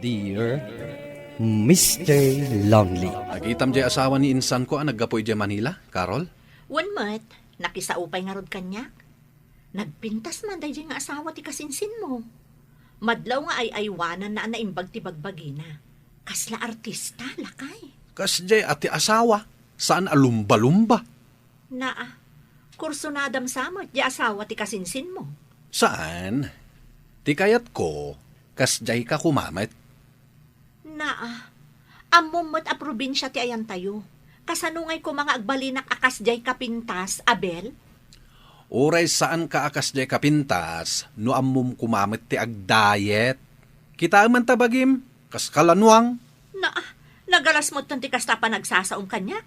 Dear Mr. Lonely. Nagitam jay asawa ni insan ko ang naggapoy jay Manila, Carol. One month, nakisaupay nga rod kanyak. Nagpintas man day nga asawa ti kasinsin mo. Madlaw nga ay aywanan na naimbag ti bagbagina. Kasla artista, lakay. Kas jay ati asawa, saan alumba-lumba? Naa, kurso na adam samot di asawa ti kasinsin mo. Saan? Ti kayat ko, kas jay ka kumamit. Naa, amumot a probinsya ti ayan tayo. Kasanungay ko mga agbalinak akas jay kapintas, Abel? Oray saan ka akas jay kapintas, no amum kumamit ti agdayet. Kita man tabagim, kas kalanuang. Naa, nagalas mo ti kasta pa nagsasaong kanya.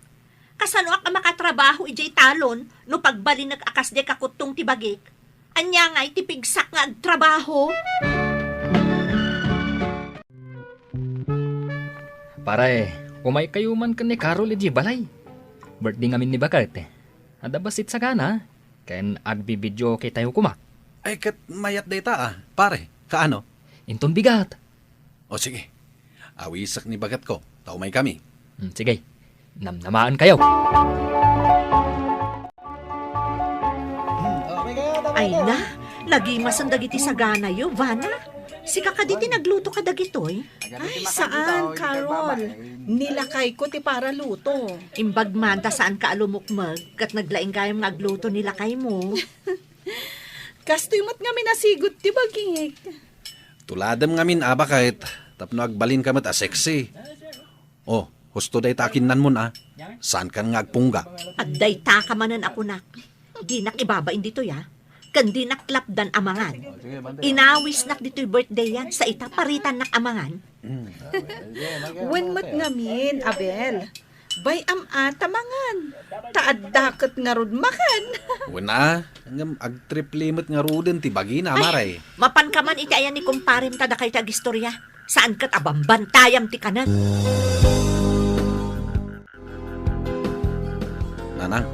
Kasano ak makatrabaho ijay talon, no pagbalinak akas jay kakutong ti bagik. Anya nga'y tipigsak nga agtrabaho. Pare, umay kayo man ka ni Carol iji balay. Birthday ngamin ni Bakart. Ada basit sa gana, ken agbibidyo kay tayo kuma. Ay kat mayat data pare, kaano? Inton bigat. O sige, awisak ni bagat ko, taumay kami. Sige, namnamaan kayo. Ay na, nagimasan dagiti sa gana yo, Vana. Si kakaditi nagluto ka dagitoy. Ay, saan, Carol? Nilakay ko ti para luto. Imbag manta saan ka alumukmag, kat naglaing gayam nagluto nilakay mo. Kastoy mo't nga minasigot ti bagik. Tuladam ngamin aba kahit tapno agbalin kamat a sexy. Oh, husto day takinan mo na. Saan kan nga agpungga? Agday takamanan ako nak. Di nak ibabain dito ya. Kandi nak lapdan amangan. Inawis nak dito'y birthday yan. Sa ita paritan nak amangan. When mo't ngamin, Abel. Bay tamangan. Taad-dakot nga rod makan. Wala, ngam agtrip limit nga ruden ti bagina maray. Mapan ka man iti ayan ni kumparim tada kay tagistorya. Saan kat abambantayam ti kanan? Nanang,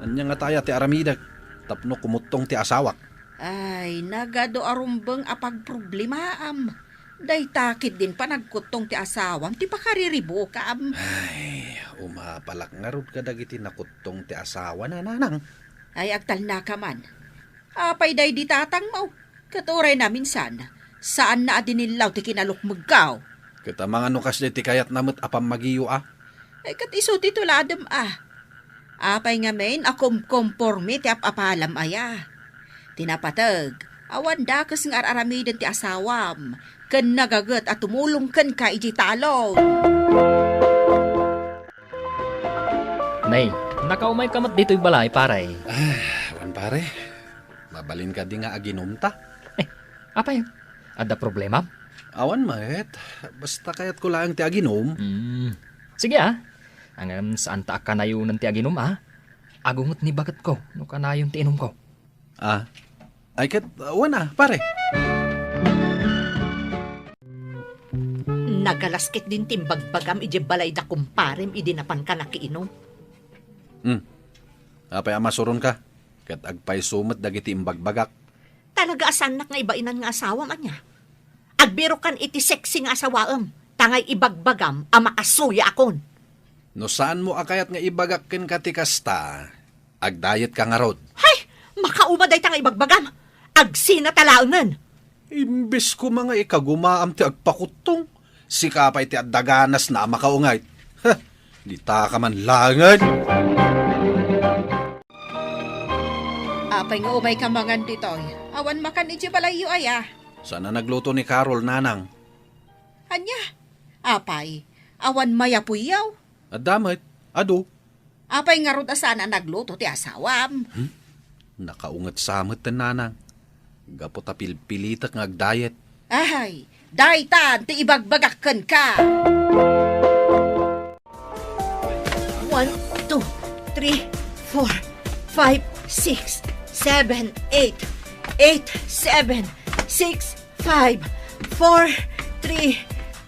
anya nga taya ti aramidag. Tapno kumutong ti asawak. Ay, nagado arumbeng apag problemaam. Day takid din pa nagkutong ti asawam, ti pakariribo kaam. Ay, umapalak nga rod ka dagiti nakutong ti asawa na nanang. Ay, agtal na ka man. Apay day di tatang mo. Katuray na minsan, saan na adinilaw ti kinalukmagkaw? Kita mga nukas ti kayat namit apam magiyo Ay, kat iso ti tuladem Apay nga main, akom komporme ti apalam aya. Tinapatag, awan dakas ng araramiden ti asawam, ken nagagat at tumulong ken ka iji talon. Nay, nakaumay kamat dito'y balay, pare. Wan pare, mabalin ka di nga aginom ta. Apay, ada problema? Awan maet, basta kayat ko lang ti aginom. Sige Angam saan ta kanayunan ti aginom Agungot ni bagat ko, no kanayon ti inom ko. Ay kat, wana pare. Nagalaskit din timbagbagam ije balay da kumparim idinapan ka nakiinom. Apay amasuron ka, kat agpay sumet dagiti imbagbagak. Talaga asan nak nga ibainan nga asawa man niya. Agbiro kan iti sexy nga asawaam, tangay ibagbagam amakasuya akon. No saan mo akayat nga ibagakin ka ti kasta, agdayet ka nga rod. Hay! Makaumaday tang ibagbagam! Agsina talaangan! Imbes ko mga ikagumaam ti agpakutong, si kapay ti addaganas na makaungay. Ha! Di ta ka man langan. Apay nga umay kamangan ditoy, awan makan iji balayo aya. Sana nagluto ni Carol nanang. Anya, apay, awan mayapuyaw. Adamit, ado. Apay nga rod asana nagluto ti asawam. Nakaungat samot ten nanang. Gapot a pilpilitak nga agdayet. Ay, daytan ti ibagbagakken ka. 1, 2, 3, 4, 5, 6, 7, 8, 8, 7, 6, 5, 4, 3,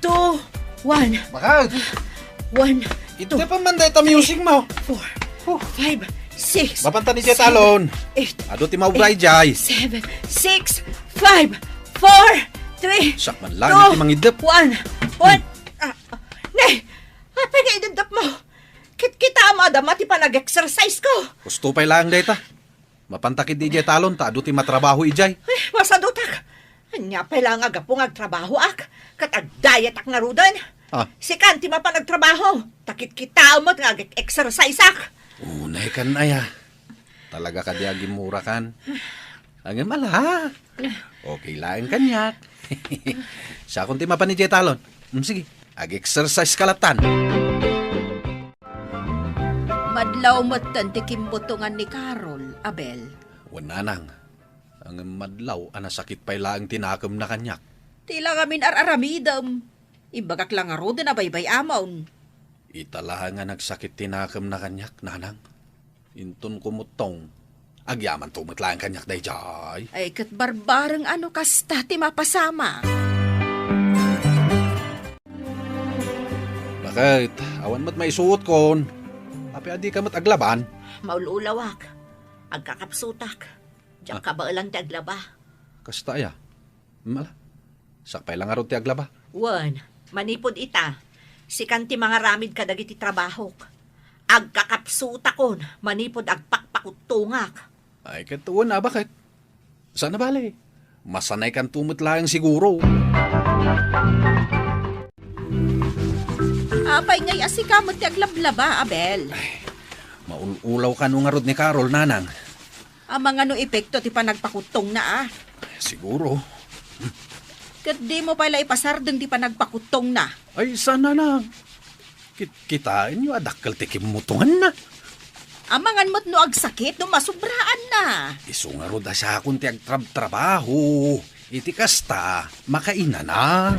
2, 1. Bakal! 1, Ito pa man dahil music mo. 4, 5, 6, Mapanta ni Jet Alon. 8, Ado ti maubray jay. 7, 6, 5, 4, 3, 3, Sak man lang iti mangidlap. 1. Ne, apay nga idadap mo. Kita mo, adama, ti pa nag-exercise ko. Gusto pa'y lang dayta. Mapantakid di jay talon, ta ti matrabaho ijay. Ay, masadutak. Anya pa lang agapong agtrabaho ak. Katag-diet ak nga rudan. Ah, Si Kanti ma pa nagtrabaho. Takit kita mo nga exercise ak. unay kan aya. Talaga ka di agimura kan. Angin mala. Okay lang kanyak. Sa akong ti mapan ni jay talon. Sige, ag-exercise kalatan. Madlaw mo't ti kimbutungan ni Carol, Abel. Wananang. Ang madlaw, sakit pa'y laang tinakam na kanyak. Tila ngamin araramidam. Ibagak lang nga roda na baybay amaon. Itala nga nagsakit tinakam na kanyak, nanang. Intun kumutong. Agyaman tumatlaan kanyak day jay. Ay kat barbarang ano kasta ti mapasama. Bakit? Awan mo't may suot kon. Tapi adi ka mo't aglaban. Maululawak. Agkakapsutak. Diyan ka ba lang ti aglaba? Kasta ya. Mala. Sakpay lang arot ti aglaba. 1. Manipod ita. Si Kanti mga ramid kadagiti trabaho. Agkakapsutakon. Manipod agpakpakutungak. Ay katuon na bakit? Sana bali? Masanay kan tumot lang siguro. Apay ngay asikamot ti aglablaba, Abel. Maululaw ka nung arot ni Carol, nanang. Ang mga no epekto ti panagpakutong na ah. Siguro. Kat di mo pala ipasardeng ti panagpakutong na. Ay sana lang. Kitain nyo adakal ti kimutungan na. Amangan mo't no agsakit no masubraan na. Isungarod na siya akong ti agtrabaho. Iti kasta, makaina na.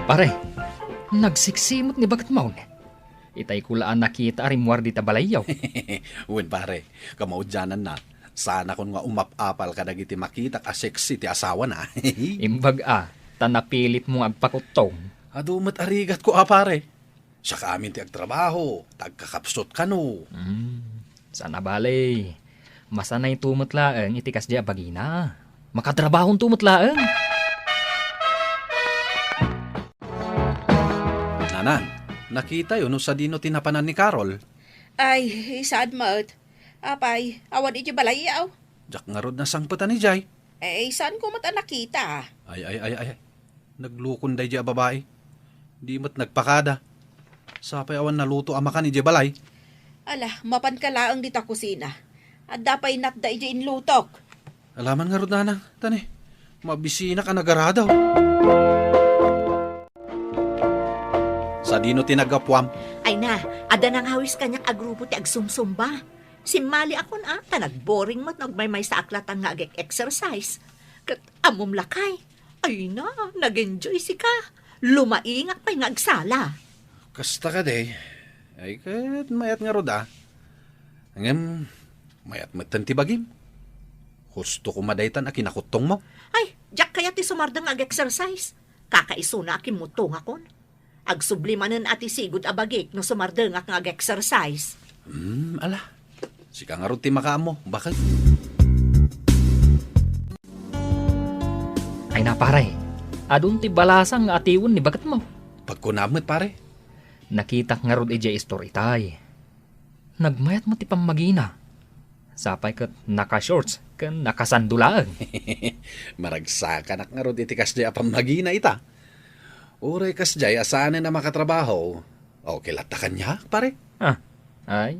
Pare, nagsiksimot ni Bagat Maun. Itay kulaan nakita arimwar di tabalayaw. Uwin pare, kamaudyanan na. Sana kung nga umapapal ka dagiti makita ka sexy ti asawa na. Imbag tanapilit mong agpakutong. Adumat arigat ko pare. Siya kaamin ti agtrabaho, tagkakapsot ka no. Sana balay. Masanay tumutlaang itikas di abagina. Makatrabahong tumutlaang. Nanang, nakita yun no sa dino tinapanan ni Carol. Ay, sad mo't. Apay, awan iti balayaw. Jak nga rod na sangputan ni Jay. Eh, saan ko mo't nakita? Ay. Naglukon day di babae. Di mo't nagpakada. Sapay awan naluto ama ka ni Jebalay. Ala, mapan ka laang dita kusina. At dapay natda iti inlutok. Alaman nga rod nanang, tani. Mabisina ka nagaradaw. Sa dino tinagapwam. Ay na, ada nang hawis kanyak agrupo ti agsumsumba. Simali akon nagboring mo't nagmaymay sa aklatan nga exercise. Kat amom lakay. Ay na, nag-enjoy si ka. Lumaingak pa'y nga agsala. Kasta ka day. Ay kat mayat nga rod Angem, mayat matan ti bagim. Husto ko madaytan a kinakutong mo. Ay, jak kaya ti sumardang ag-exercise. Kakaiso na akimutong akon. Agsublimanen ati sigud abagik no sumardang ak nga ag-exercise. Ala. Sika nga rod ti makaam mo. Bakit? Ay na pare. Adun ti balasang nga atiwon ni Bagat mo. Pagkunamit pare. Nakita nga rod ijay story tay. Nagmayat mo ti pamagina. Sapay kat naka-shorts kan nakasandulaan. Maragsakan ak nga rod iti kasjay apang magina ita. Uray kasjay asanin na makatrabaho. O kilata kanya pare. Ay,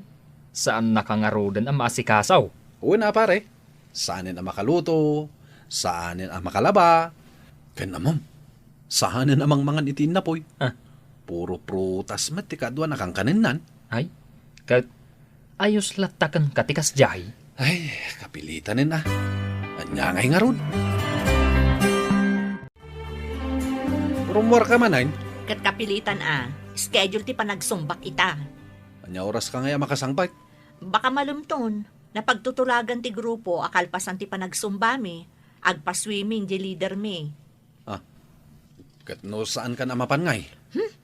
saan nakangarodan ang maasikasaw? Una pare. Saanin ang makaluto. Saanin ang makalaba. Kanamam. Saanin amang mangan itin na poy. Puro prutas mat ti kadwa nakangkaninan. Ay, kat ayos latakan katikas jay. Ay, kapilitan na. Anya ngay nga rod. Rumor ka man ay. Kat kapilitan schedule ti panagsumbak ita. Anya oras ka ngaya makasangbay. Baka malumton, na pagtutulagan ti grupo akalpasan ti panagsumbami, agpa-swimming di leader mi. Kat no saan ka na mapangay.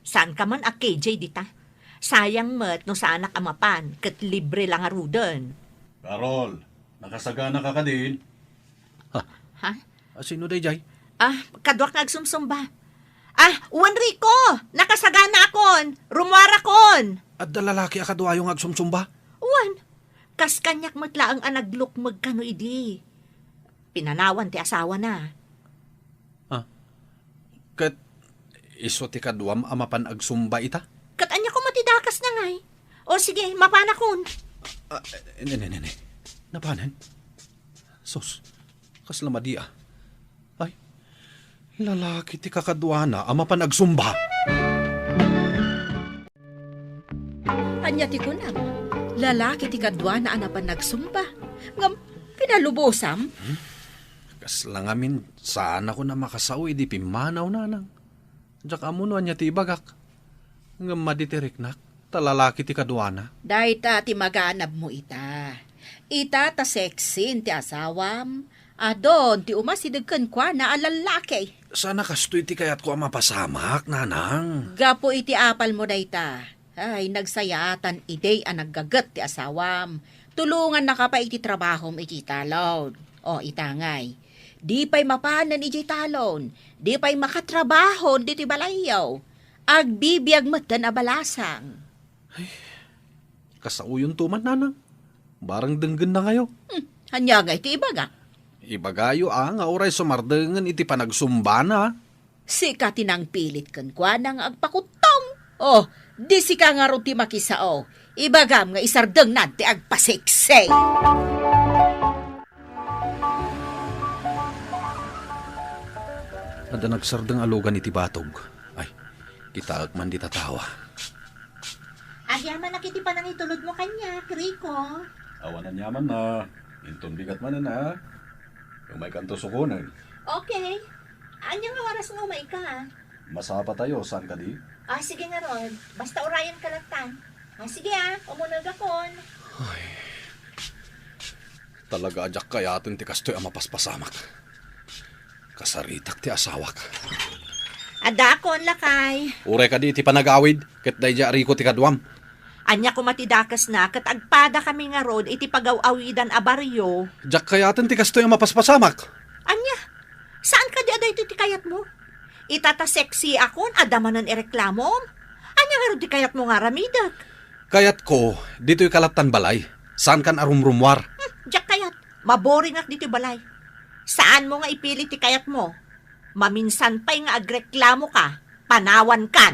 Saan ka man a KJ dita? Sayang met no saan amapan, kat libre lang aruden. Carol, nakasagana ka din. Ha? Sino day, Jay? Kadwak nga agsumsumba. Juan Rico! Nakasagana akon! Rumwara kon! At dalalaki akadwa yung agsumsumba? Juan, kas kanyak matla ang anaglukmag kano idi. Pinanawan ti asawa na. Kat iso ti kadwam amapan agsumba ita? Kat anya ko matidakas na ngay. O sige, mapanakon. Nene. Napanan? Sus, kas lamadi Ay, lalaki ti kakadwa na amapan agsumba. Anya ti kunam, lalaki ti kadwa na anapan nagsumba. Ngam, pinalubosam. Kas lang amin, saan ako na makasawi di pimanaw nanang. Diyak amunuan niya ti ibagak. Ngam maditeriknak, talalaki ti kadwa na. Dahita ti maganab mo ita. Ita ta sexy ti asawam. Adon ti umasidagkan kwa na alalaki. Sana kastoy ti kayat ko ang mapasamak, nanang. Gapo iti apal mo dayta. Ay, nagsayatan ide ang naggagat ti asawam. Tulungan na ka pa iti trabahom iti talon. O itangay. Di pa'y mapanan iti talon. Di pa'y makatrabahon diti balayaw. Agbibiyag matan abalasang. Kasauyon tuman, nanang. Barang denggen na ngayo. Hanyagay ti ibaga. Ibagayo nga oray sumardengan iti panagsumba na. Sika tinang pilit kan kwa nang agpakutong. Oh, di sika nga ro ti makisao. Ibagam nga isardeng na ti agpasikse. Ada nagsardeng alugan iti batog. Ay, kita agman di tatawa. Agyaman nakiti pa nang itulod mo kanya, Rico. Awanan yaman na. Intong bigat man na. Yung may kanto sukunan. Okay. Anya nga oras mo may ka? Masapa tayo, saan ka di? Sige nga Rod. Basta orayan ka lang tan. Sige umunag akon. Talaga ajak kaya atin ti kastoy ang mapaspasamak. Kasaritak ti asawak. Ada akon lakay. Uray ka di ti panagawid. Ket day ja Rico ti kadwam. Anya ko matidakas na, kat agpada kami nga Rod, iti pagaw-awidan a baryo. Jak kaya atin ti kastoy ang mapaspasamak. Anya, saan ka di aday iti kayat mo? Itata sexy akon, adamanan ireklamo. Anya nga Rod ti kayat mo nga ramidak. Kayat ko, dito'y kalatan balay. Saan kan arumrumwar? Diyak kayat, maboring ak dito balay. Saan mo nga ipilit ti kayat mo? Maminsan pa'y nga agreklamo ka, panawan kan.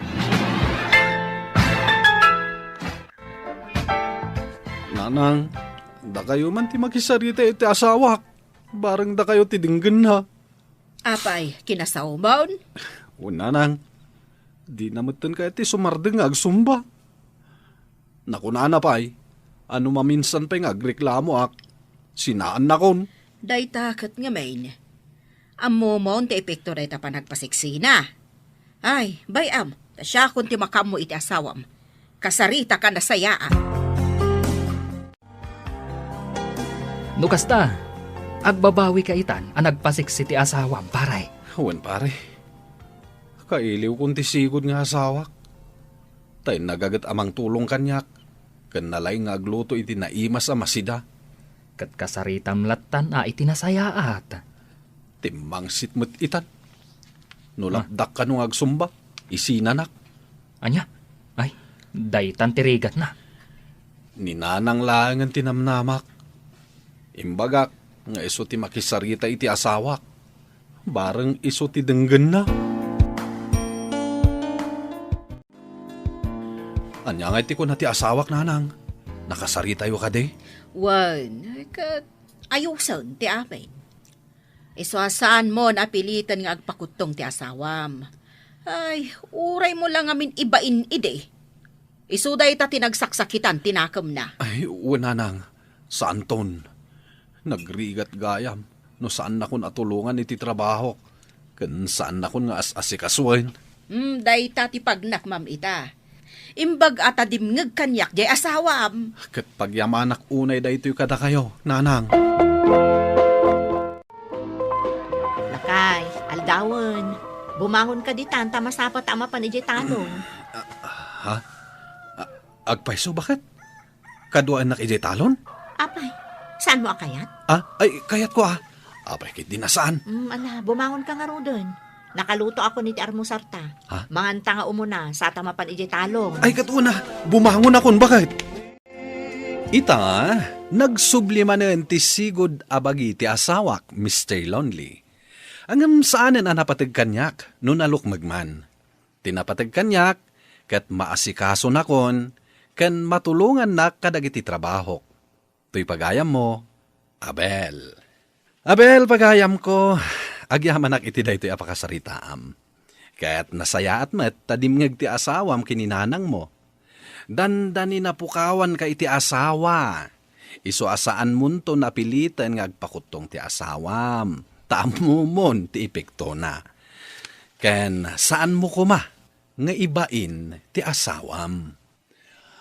Nanang, da kayo man ti makisarita iti asawak. Barang da kayo ti dinggen na. Apay, kinasawmaon? O nanang, di namutan kaya ti sumardeng agsumba. Nakunana pa'y, ano maminsan pa'y nga agreklamo ak. Sinaan na kon. Dayta kat nga main. Amo mo ti epekto dayta pa nagpasiksina. Ay, bayam, siya kung ti makam mo iti asawam. Kasarita ka na sayaan. Nukasta, agbabawi ka itan ang nagpasiksi ti asawam, paray. Wen pare, kailiw kung ti sigod nga asawak. Tay nagagat amang tulong kanyak. Kanalay nga agluto iti naimas a masida. Kat kasaritam latan itinasayaat. Timbang sitmut itan. Nulapdak ka nung agsumba. Isinanak. Anya, ay, daytan tirigat na. Ninanang langan tinamnamak. Imbagak nga iso ti makisarita iti asawak. Bareng iso ti denggen na. Anya nga iti ko na ti asawak nanang. Nakasarita yo ka de. Wan, kat ayusan ti amin. Iswasaan mo na pilitan nga agpakutong ti asawam. Ay, uray mo lang amin ibain ide. Isuday ta tinagsaksakitan tinakam na. Ay, nanang. Saan ton? Nagrigat gayam. No saan na kun atulungan iti trabaho. Kan saan na kun nga as-asikaswen. Day ta ti pagnak mam ita. Imbag atadimngeg kanyak jay asawam. Kat pagyamanak unay da ito'y kada kayo, nanang. Lakay, aldawan. Bumangon ka di tanta, masapat tama pa ni Jay Talong. Ha? Agpaiso, bakit? Kaduan na kay Jay Talon? Apay, saan mo akayat? Ay, kayat ko Apay kit dinasaan. Bumangon ka nga ro dun. Nakaluto ako ni ti Armusarta. Ha? Manganta nga umuna sa tamapan iti talong. Ay katuna, bumangon akon bakit? Ita, nagsublimanen ti sigod abagi ti asawak, Mr. Lonely. Angam saanen ang napatag kanyak, no nalukmagman. Tinapatag kanyak, kat maasikaso nakon, kan matulungan na kadagiti trabaho. To'y pagayam mo, Abel. Abel, pagayam ko, agyamanak iti daytoy apakasaritaam. Kaya't nasaya at met, tadimngag ti asawam kininanang mo. Dandani na pukawan ka iti asawa. Iso asaan munto napilitan nga agpakutong ti asawam. Taamumon ti epekto na. Ken saan mo kuma nga ibain ti asawam.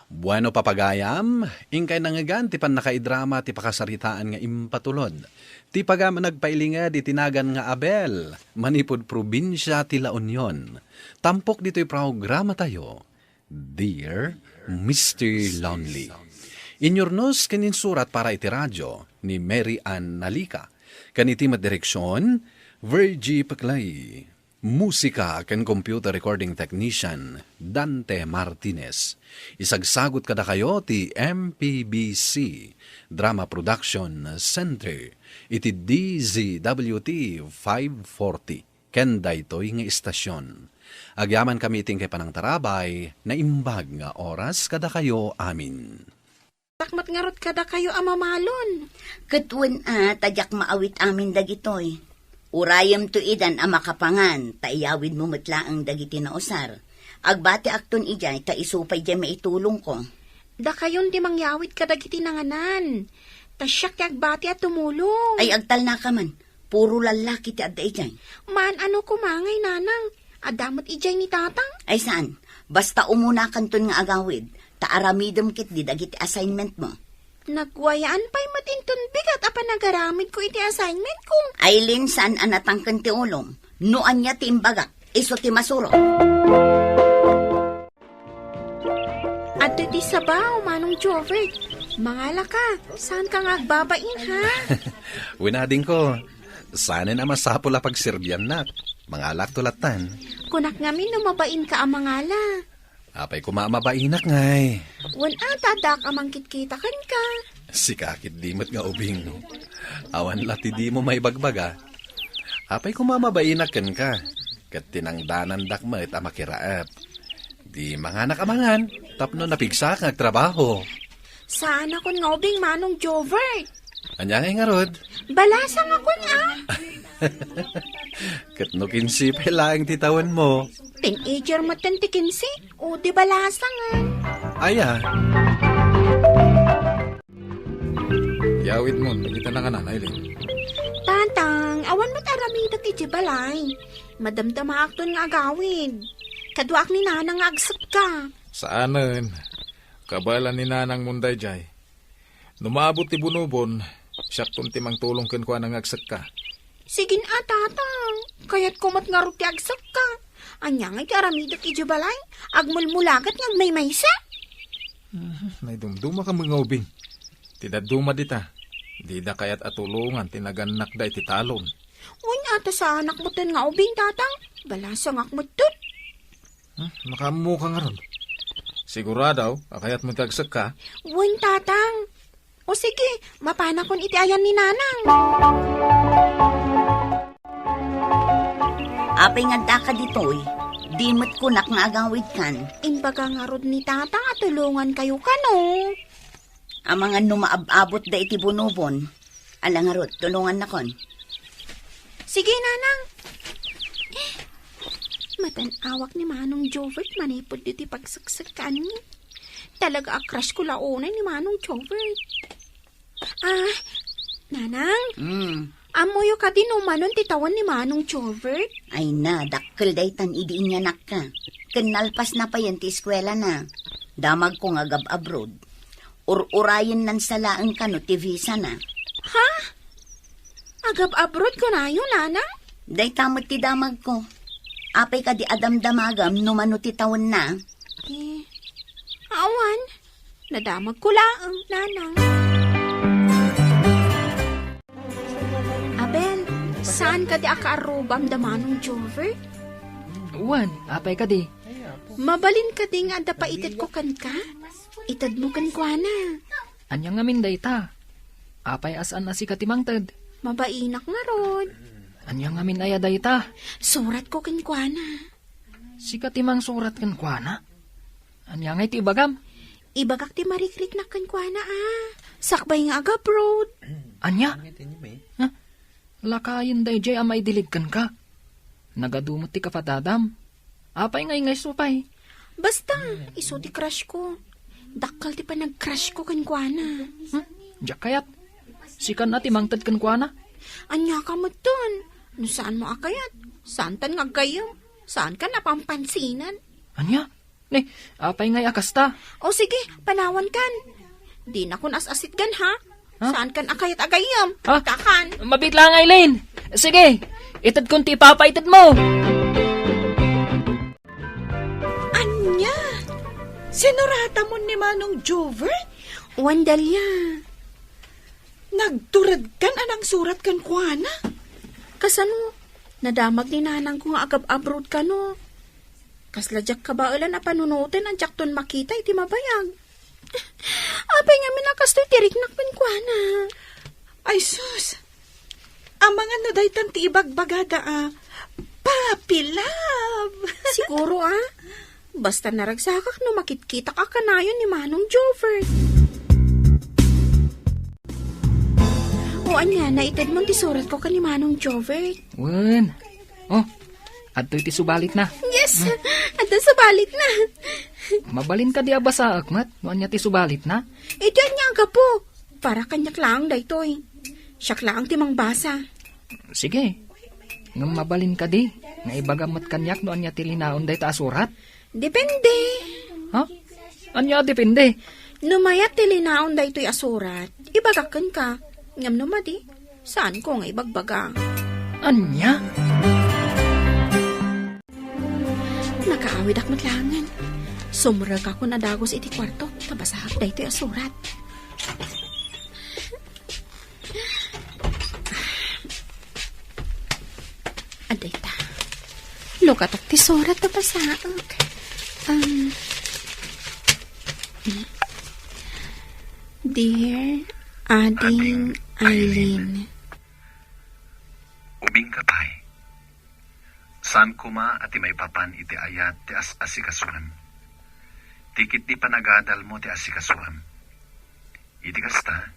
Bueno papagayam, ingkay nangagan ti pan nakaidrama ti pakasaritaan nga impatulod. Ti pagam nagpailinga di tinagan nga Abel, manipod probinsya ti La Union. Tampok dito'y programa tayo. Dear Mr. Lonely. Inyornos kanin surat para iti radyo ni Mary Ann Nalika. Kaniti direksyon, Virgie Paclay. Musika ken computer recording technician, Dante Martinez. Isagsagot kada kayo ti MPBC, Drama Production Center. Iti DZWT 540, ken daytoy nga istasyon. Agyaman kami iting kay panang tarabay, na imbag nga oras kada kayo amin. Takmat ngarot kada kayo amamalon. Katwen tadyak maawit amin dagitoy. Urayam to idan makapangan, taiyawid mo matlaang dagiti na usar. Agbati akton ijay, taisupay jay maitulong ko. Da kayon di mangyawit ka dagiti nanganan. Tasyak ti agbati at tumulong. Ay agtal na ka man, puro lalaki ti adda ijay. Man ano kumangay nanang, adamot ijay ni tatang. Ay saan, basta umuna kanton nga agawid, taaramidom kit di dagiti assignment mo. Nagwayaan pa'y matinton bigat apa nagaramid ko iti assignment ko. Aylin saan anatangkan ti ulong, noan niya ti imbaga, iso ti masuro. At ti sabaw, Manong Jovert. Mangala ka, saan ka nga agbabain ha? Winading ko, sana na masapol a pagsirbyan na. Mga laktulatan. Kunak ngamin numabain ka ang mangala. Apay kumamabainak ngay. Wan tadak amang kitkita kan ka. Si kakit dimot nga ubing. Awan lati di mo may bagbaga. Apay kumamabainak kan ka. Kat tinangdanan dakmet amakiraap. Di manganak amangan. Tapno napigsak nga trabaho. Saan ako nga ubing Manong Jovert? Anya ngay nga rod? Balasang ako nga. Kat no kinsipay lang titawan mo. Teenager mo tentikinsi. O di balasang nga. Aya. Yawid mo, nakita na ka na, Nailin. Tantang, awan mo't aramidat iti balay. Madamdama akton nga agawid. Kaduak ni nanang agsak ka. Saanan? Kabalan ni Nanang Munday Jay. Numaabot ti bunubon, siyak timang tulong ken kwa nang agsak ka. Sigin tatang, kaya't kumat nga ruti agsak ka. Anya nga'y karamidat iti balay, agmulmulagat ng may maysa. Naidumduma ka mga ubing. Tinaduma dita. Di da kayat atulungan tinaganak da iti talon. Uy ata sa anak mo ten nga ubing tatang, balasang akmutut. Makamu ka nga ron. Siguradaw, akayat mo tagsak ka. Uy tatang, o sige, mapanakon iti ayan ni nanang. Apay nga da ka ditoy, dimot kunak nga agawid kan. Imbaga nga rod ni tatang at tulungan kayo kano. Ang mga numaabot da iti bunubon, alangarot, tulungan na kon. Sige nanang. Matanawak ni Manong Jovert manipod diti pagsaksakan niya. Talaga akras ko launay ni Manong Jovert. Nanang? Amoyo ka din umanon titawan ni Manong Jovert? Ay na, dakkel daytan idiin niya nakka. Kanalpas na pa yan ti eskwela na. Damag ko nga abroad. Urayin nan salaang kano ti visa na. Ha? Agab-abroad ko na yun, nanang? Day tamot ti damag ko. Apay ka di adam-damagam numano ti taon na. Awan. Nadamag ko lang, nanang. Abel, saan ka di akaarubam da Manong Jover? Wan, apay ka di. Mabalin ka di nga da paitit ko kan ka? Itad mo kan kwa na. Anyang ngamin dayta. Apay asan na si katimangtad. Mabainak nga rod. Anyang ngamin aya dayta. Surat ko kan kwa na. Si katimang surat kan kuana. Anyang ay ti ibagam. Ibagak ti marikrik na kan kwa na Sakbay nga aga broad. Anya? Ha? Lakayin day jay amay diligkan ka. Nagadumot ti kafatadam. Apay ngay supay. Basta, iso ti crush ko. Dakal ti pa nag-crush ko kan kwa na. Diyak kayat. Sikan na timangtad kan kuana. Anya ka mo ton. No saan mo akayat? Saan tan nga gayam? Saan ka napampansinan? Anya? Ne, apay ngay akasta. O sige, panawan kan. Di na kun as-asit gan ha? Saan kan akayat agayam? Ha? Kakan. Mabit lang ay Lane. Sige, itad kong ti papaitad mo. Anya? Sinurata mo ni Manong Jover? Wandalya. Nagturad kan anang surat kan kuana? Kasano? Nadamag ni nanang ko nga agab-abroad ka no. Kasladyak ka ba ulan na panunutin ang jakton makita iti mabayag. Apay nga minakastoy tirik nakpan kwa na. Ay sus! Ang mga nuday tanti ibagbagada Papi love! Siguro Basta naragsakak no makitkita ka kanayon ni Manong Jover. O anya, naitid mong tisurat ko ka ni Manong Jover. Wan. Oh, adto'y ti subalit na. Yes, at sa balit na. Mabalin ka di aba sa akmat. Noan niya ti subalit na. Ito niya aga po. Para kanyak lang daytoy. Siyak lang timang basa. Sige. Ngam mabalin ka di. Nga ibagamat kanyak noan niya ti linaon day ta asurat. Depende. Ha? Anya depende. Numayat tilinaon daytoy asurat. Ibagakan ka. Ngam numadi. Saan ko nga ibagbaga? Anya? Nakaawid ak matlangan. Sumrag ako na dagos iti kwarto. Tabasahak daytoy asurat. Aday ta. Lukatok ti surat tabasahak. Dear Ading Eileen. Ubing kapay. San kuma at may papan iti ayat ti asikasuhan. Tikit di panagadal mo ti asikasuhan. Iti kasta,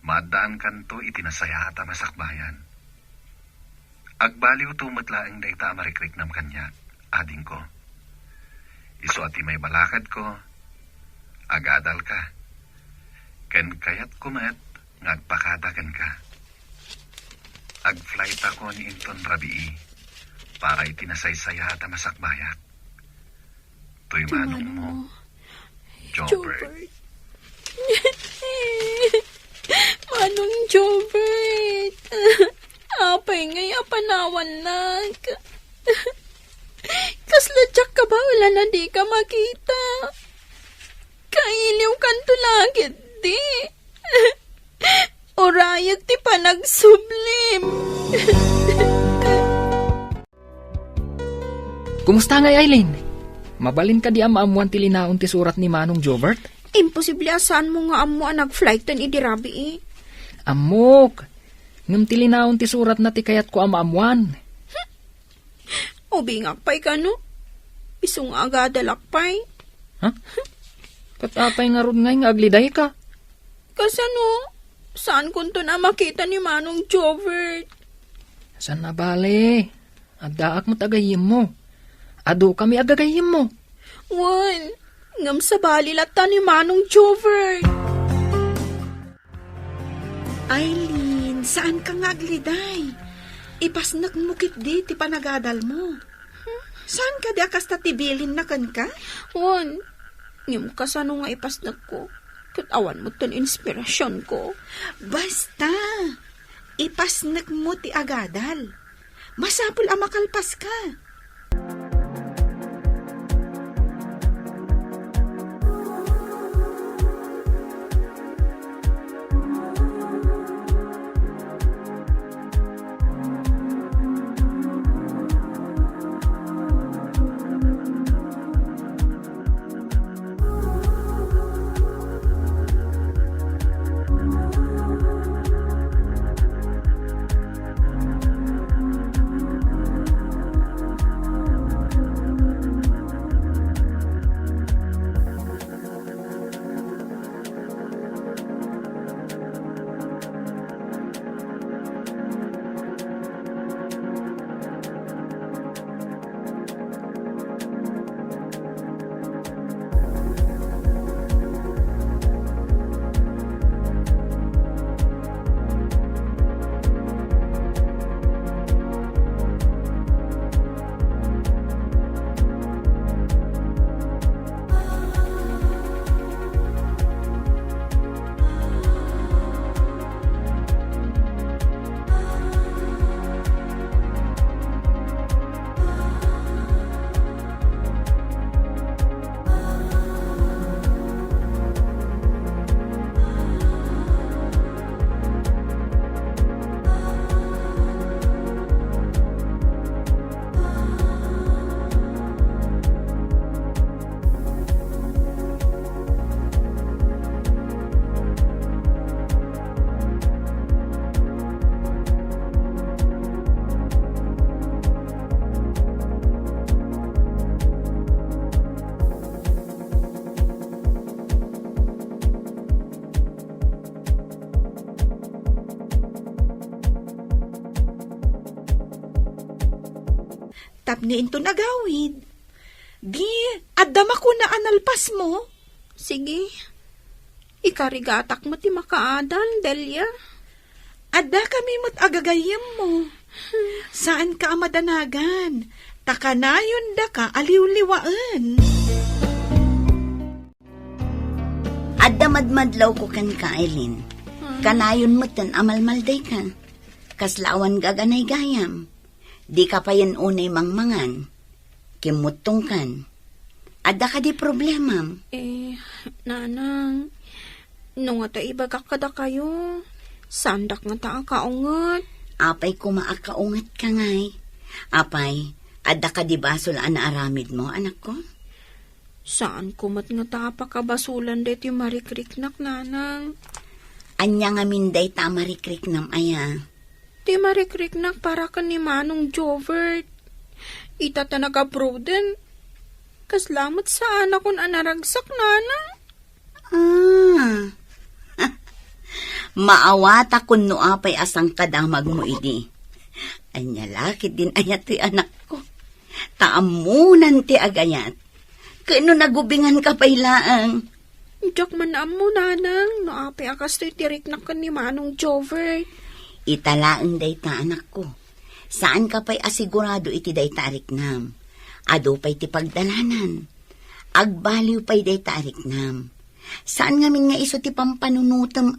maadaan kanto iti nasaya at masakbayan. Agbaliw tumatlaeng day ta amarikrik nam kanya, ading ko. Iso ati may balakad ko, agadal ka. Ken kayat kumet, ngagpakadagan ka. Agflight ako ni Inton Rabii, para itinasaysaya at masakbayak. Tuy manong mo, Jobert. Manong Jobert. Apay ngay apanawan nag. Kasladyak ka ba wala na di ka makita? Kailiw kanto langit di. Orayag ti pa nagsublim. Kumusta nga Eileen? Mabalin ka di amaamuan ti linaon ti surat ni Manong Jobert? Imposible asaan mo nga amo nagflightan idirabi Amok. Ngam ti linaon ti surat na ti kayat ko amaamuan. Ubingak pa'y ka no? Isong aga dalakpay. Ha? Katapay nga ron ngay nga agliday ka. Kasano? Saan kunto na makita ni Manong Jovert? San na bale? Agdaak mo tagayim mo. Ado kami agagayim mo. Wan, ngam sa balilata ni Manong Jovert. Eileen, saan ka nga agliday? Ipasnak mo kit di ti panagadal mo. Saan ka di akas tatibilin na kan ka? Wan, ngam kasano nga ipasnak ko. Katawan mo ton inspirasyon ko. Basta, ipasnak mo ti agadal. Masapul ang makalpas ka. tapni into nagawid. Di, addam ako na analpas mo. Sige. Ikarigatak mo ti makaadal, Delia. Adda kami mo't agagayam mo. Saan ka amadanagan? Takanayon da ka aliw-liwaan. Adda madmadlaw ko kan ka, Eileen. Kanayon mo tan amalmalday ka. Kaslawan gaganay gayam. Di ka pa yan unay mangmangan. Kimutong kan. Adda ka di problema. Nanang, nung ata ibagak kada kayo, sandak nga ta kaungat. Apay kumaakaungat ka ngay. Apay, adda ka di basol na aramid mo, anak ko? Saan kumat nga ta pakabasulan det yung marikriknak, nanang? Anya nga minday ta marikriknam aya. Ti marikriknak para ka ni Manong Jovert. Ita ta nag-approve Kaslamat sa anak kon anaragsak, nanang. Maawata kun no apay asang kadamag mo idi. Anya lakit din ayat ti anak ko. Taamunan ti agayat. Kano nagubingan ka pailaang. Diyak man mo, nanang. No apay akas to'y tiriknak ka ni Manong Jovert. Italaang day ta anak ko. Saan ka pa'y asigurado iti day tarik nam? Ado pa'y ti pagdalanan. Agbaliw pa'y day tarik nam. Saan ngamin nga iso ti pampanunutam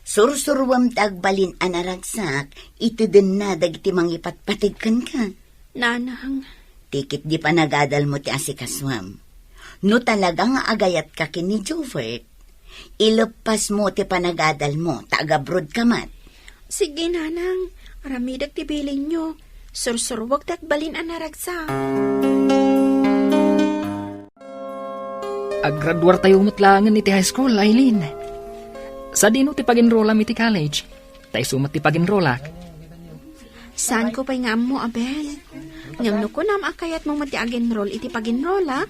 Sursurwam tagbalin anaragsak, iti din na dagiti mangipatpatigkan ka. Nanang. Tikit di pa nagadal mo ti asikaswam. No talaga nga agayat ka kini Jovert, ilepas mo ti panagadal mo, taga-abroad ka mat. Sige, nanang. Aramidag ti bilin nyo. Sursurwag tagbalin anaragsak. Aggraduar tayo matlangan iti high school, Eileen. Sa dino ti pag-enrolla mi ti college, tayo sumat ti pag-enrollak. Saan ko pa'y nga mo, Abel? Ngam no ko nam akayat mong mati ag-enroll iti pag-enrollak,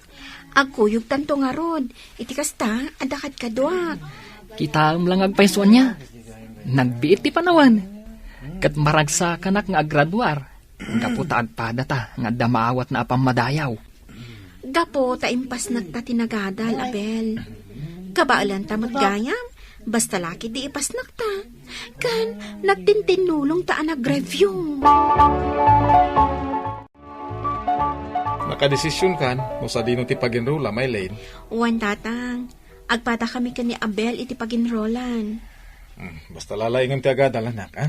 agkuyog tanto nga rod, iti kasta, adakat kadwak. Kita lang agpaisuan niya. Nagbiit ti panawan. Kat maragsakan nga aggraduar. Kaputa agpadata nga damaawat na apang madayaw. Gapo, taimpas nagta tinagadal, Abel. Kabaalan tamot gayam, basta laki di ipas nagta. Kan, nagtintinulong ta nag-review. Nakadesisyon kan, no sa dino ti pag-enrolla, Maylene. Uwan tatang, agpata kami ka ni Abel iti pag-enrollan. Basta lalaingan ti agadal, anak, ha?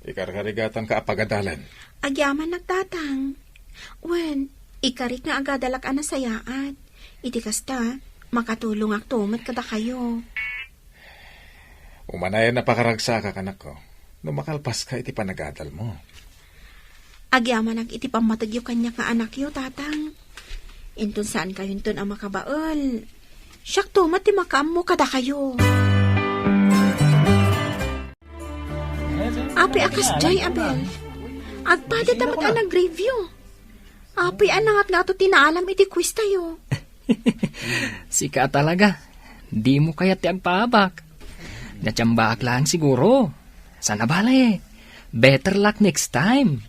Ikarkarigatan ka apagadalan. Agyaman nagtatang. Wen, ikarik nga agadalak anasayaat. Iti kasta, makatulong aktumat kada kayo. Umanayan na pakaragsa ka, anak ko. No makalpas ka iti panagadal mo. Agyaman ag iti pamatagyo kanya nga anak yo, tatang. Intun saan kayo intun ang makabaol. Siyak tumat ti makaam mo kada kayo. Api akas jay, Abel. Agpada tamat ang nag-review. Api anangat nga to tinaalam iti quiz tayo. Sika talaga. Di mo kaya ti agpaabak. Natsambak lang siguro. Sana bale. Better luck next time.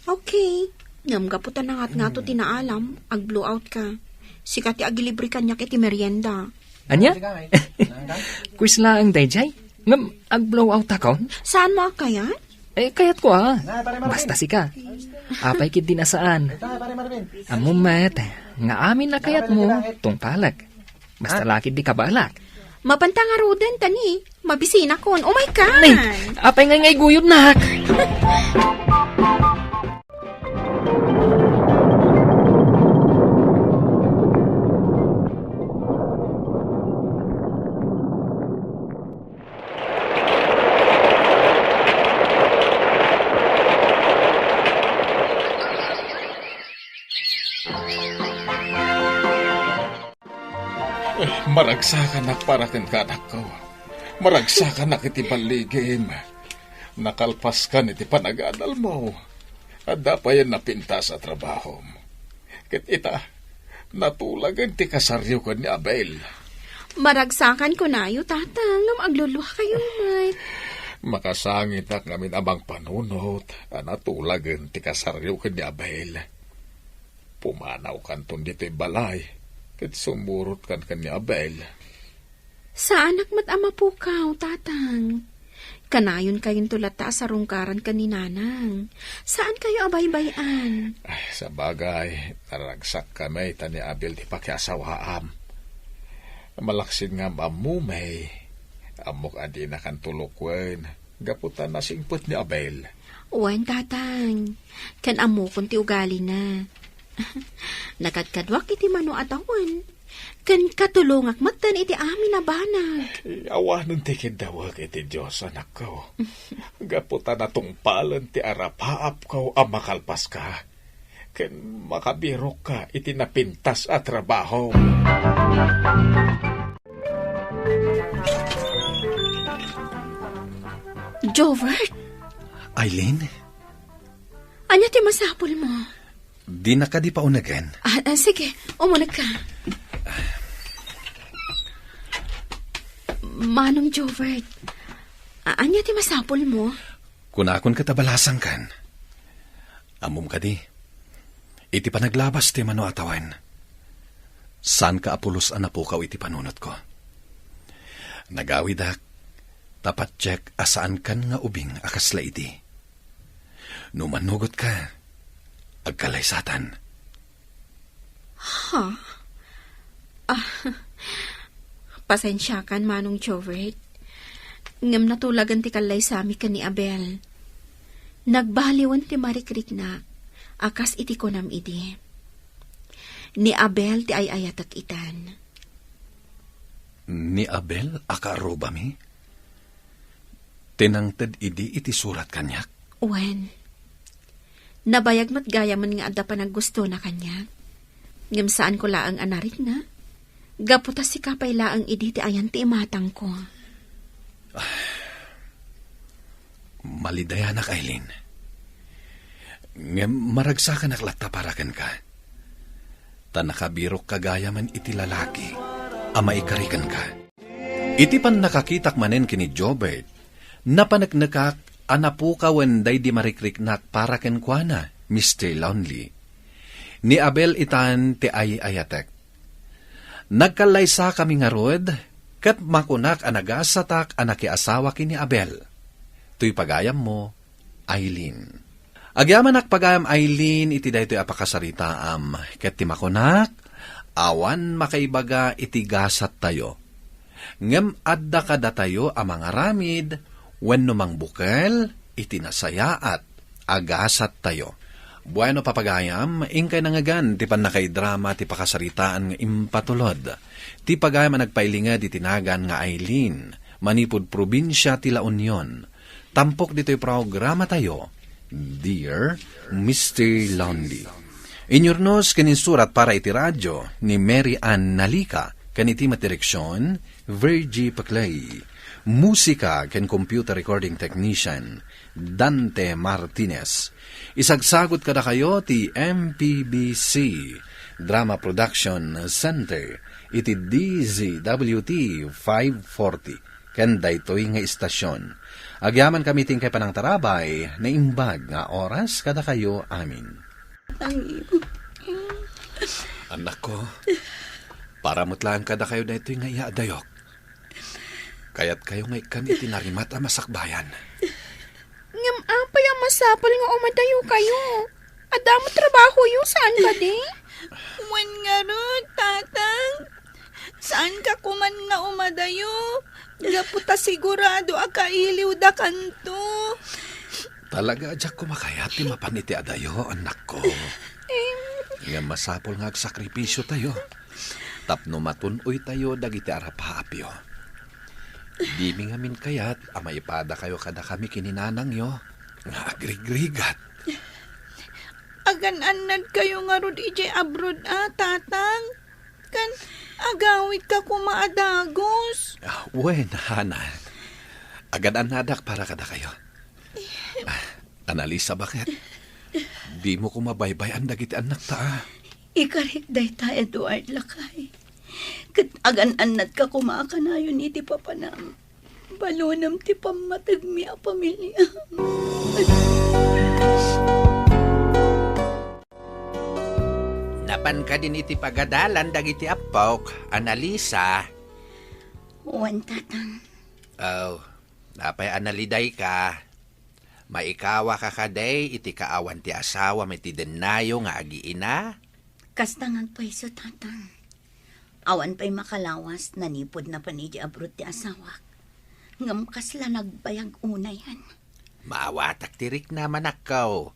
Okay. Ngam gaputan nangat nga to tinaalam, ag-blowout ka. Sika ti agilibre kanya kiti merienda. Anya? Quiz lang dayjay. Ngam, ag-blowout akon? Saan mo kayat? Kayat ko Basta sika. Apay kit dinasaan. Amumet, nga amin na kayat mo, tungpalag. Basta lakit di kabalak. Mapanta nga roden, tani. Mabisina kon. Oh my God! Nay, apay ngay guyod nak. Maragsakan na para ken kanak ko. Maragsakan na kiti baligim. Nakalpas ka iti panagadal mo. At dapayan napinta sa trabaho. Ket ita, natulagan ti kasaryo ko ni Abel. Maragsakan ko na yu, tatang. Ngam agluluha kayo, may. Makasangit na ngamin abang panunot, anatulagan ti kasaryo ken ni Abel. Pumanaw kanton dito'y balay, ket sumurot kan ni Abel. Sa anak mat ama po kaw, tatang. Kanayon kayong tulata sa rungkaran ka ni nanang. Saan kayo abay-bayan? Ay, sa bagay, naragsak kami ni Abel di pakiasawaam. Malaksin nga mamumay. Amok adi na kan tulukwen. Gaputan na singput ni Abel. Uwan, tatang. Kan amo kung ti ugali na. Nakadkadwak iti mano atawan. Kan katulungak matan iti amin na banag. Awanan ti kidawag iti Diyos, anak ko. Gaputan na tungpalan ti arapaap ko ang makalpas ka. Ken makabirok ka iti napintas at trabaho. Jovert, Eileen, anya ti masapol mo? di na ka di pa unagan. Sige, umunag ka. Manong Jovert, anya ti masapol mo? Kunakon ka tabalasan kan. Amom ka di. Iti panaglabas ti mano atawan. San ka apulos anapukaw iti panunot ko. Nagawidak, tapat check asaan kan nga ubing akasla iti. Numanugot ka, agkalaysatan. Ha? Pasensya kan, Manong Jovert. Ngam natulagan ti kalay sami ka ni Abel. Nagbaliwan ti marikrik na, akas iti konam iti. Ni Abel ti ayatak itan. Ni Abel akaroba mi? Tinangted idi iti surat kanyak? Wen. Nabayag mat gayaman nga adda pa naggusto na kanya. Ngam saan ko laang anarik na? Gaputas si kapay laang idi ti ayan ti imatang ko. Malidayanak, Eileen. Ngem maragsakan aklata parakan ka. Tanakabirok kagayaman iti lalaki, ama ikarikan ka. Iti pan nakakitak manen kini Jobert, napanagnakak anapuka wenday di marikriknak parakan kwa na, Mr. Lonely. Ni Abel itan ti ayatek. Nagkalaysa kami nga rod, kat makunak anagasatak anakiasawa kini Abel. Tuy pagayam mo, Eileen. Agyaman pagayam Eileen, iti daytoy apakasaritaam. Ket ti makunak, awan makaibaga iti gasat tayo. Ngem adda kada tayo amang aramid, wenno mang bukel, iti nasayaat, agasat tayo. Bueno papagayam, ingkay nangagan, ti pan nakaidrama, ti pakasaritaan nga impatulod. Ti pagayam nagpailingad iti tinagan nga Eileen, manipud probinsya ti La Union. Tampok dito'y programa tayo, Dear Mr. Lonely. Inyornos kaninsurat para iti radyo ni Mary Ann Nalika, kaniti matireksyon, Virgie Paclay. Musika ken computer recording technician, Dante Martinez. Isagsagot kada kayo ti MPBC Drama Production Center, iti DZWT 540, ken daytoy nga istasyon. Agyaman kami tingkay panang tarabay, na imbag nga oras kada kayo amin. Anak ko, para mutlaan kada kayo na ito'y nga iadayok. Kaya't kayo nga ikan itinarimat ang masakbayan. Ngam apay ang masapal nga umadayo kayo. Adamo trabaho yung saan ka di? Wan nga ron, tatang. Saan ka kuman nga umadayo? Gaputa sigurado akailiw da kanto. Talaga, Jack, kumakayat ti mapaniti adayo, anak ko. Nga masapol nga agsakripisyo tayo. Tapno matunoy tayo dagiti arapapyo. Di mi ngamin kayat, amaipada kayo kada kami kininanang yo. Nga agrigrigat. Agan-anad kayo nga rod ije abroad tatang. Kan agawid ka kumaadagos. Wen, Hana. Agan-anadak para kada kayo. Analisa, bakit? Di mo kumabaybay ang dagiti anak ta. Ikarik day ta, Edward Lakay. Kat agan-anad ka kumakanayon iti papanam. balonam ti pamatag mi a pamilya. Napan ka din iti pagadalan dagiti apok, Analisa. Uwan, tatang. Oh, napay analiday ka. Maikawa ka kaday iti kaawan ti asawa may ti denayo nga agiina. Kasta ngagpaiso, tatang. Awan pa'y makalawas, nanipod na panidi abroad ti asawa. Ngam kasla nagbayag unayan. Maawatak tirik naman akaw.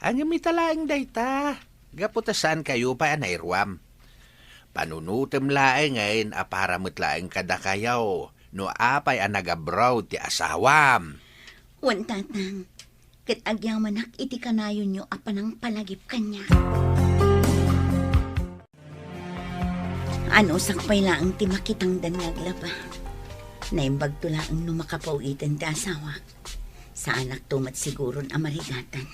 Ang mitalaang dayta. Gaputasan kayo pa anairwam. Panunutem laeng ngayon aparamot laeng kada kayaw. No apay anagabrow ti asawam. Wan, tatang. Ket agyamanak iti kanayon nyo apanang palagip kanya. Ano sakpay laang ti makitang danyaglaba. Naimbag to laang no makapawitan ti asawa. Sa anak tumat siguron amarigatan.